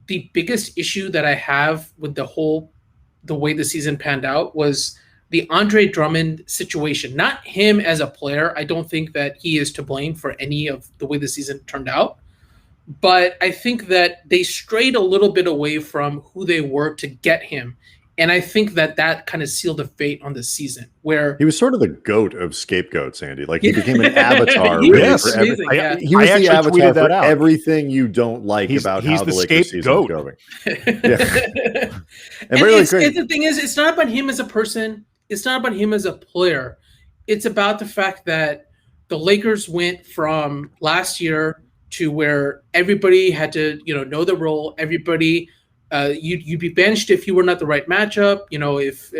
the biggest issue that I have with the way the season panned out was the Andre Drummond situation. Not him as a player. I don't think that he is to blame for any of the way the season turned out. But I think that they strayed a little bit away from who they were to get him. And I think that kind of sealed the fate on the season, where he was sort of the goat of scapegoats, Andy. Like he became an avatar. He really was for amazing, yeah. He was the actually avatar tweeted that for out. everything you don't like about he's how the the Lakers season is scapegoat. going. And the thing is, it's not about him as a person. It's not about him as a player. It's about the fact that the Lakers went from last year to where everybody had to, know the role. Everybody, you'd be benched if you were not the right matchup. If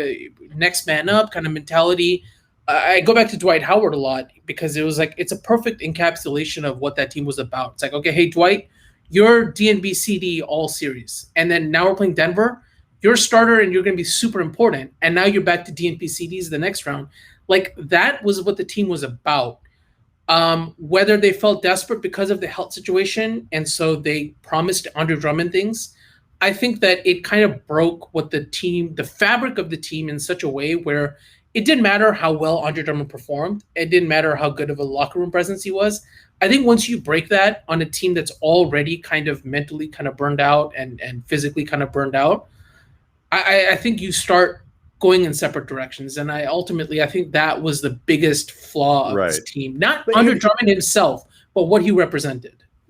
next man up kind of mentality. I go back to Dwight Howard a lot because it was like it's a perfect encapsulation of what that team was about. It's like, okay, hey Dwight, you're DNB-CD all series, and then now we're playing Denver. You're a starter and you're going to be super important, and now you're back to DNP-CDs the next round. Like that was what the team was about. Whether they felt desperate because of the health situation, and so they promised Andre Drummond things, I think that it kind of broke what the fabric of the team in such a way where it didn't matter how well Andre Drummond performed. It didn't matter how good of a locker room presence he was. I think once you break that on a team that's already kind of mentally kind of burned out and physically kind of burned out, I think you start going in separate directions. And I think that was the biggest flaw of this team. Not Andre Drummond himself, but what he represented.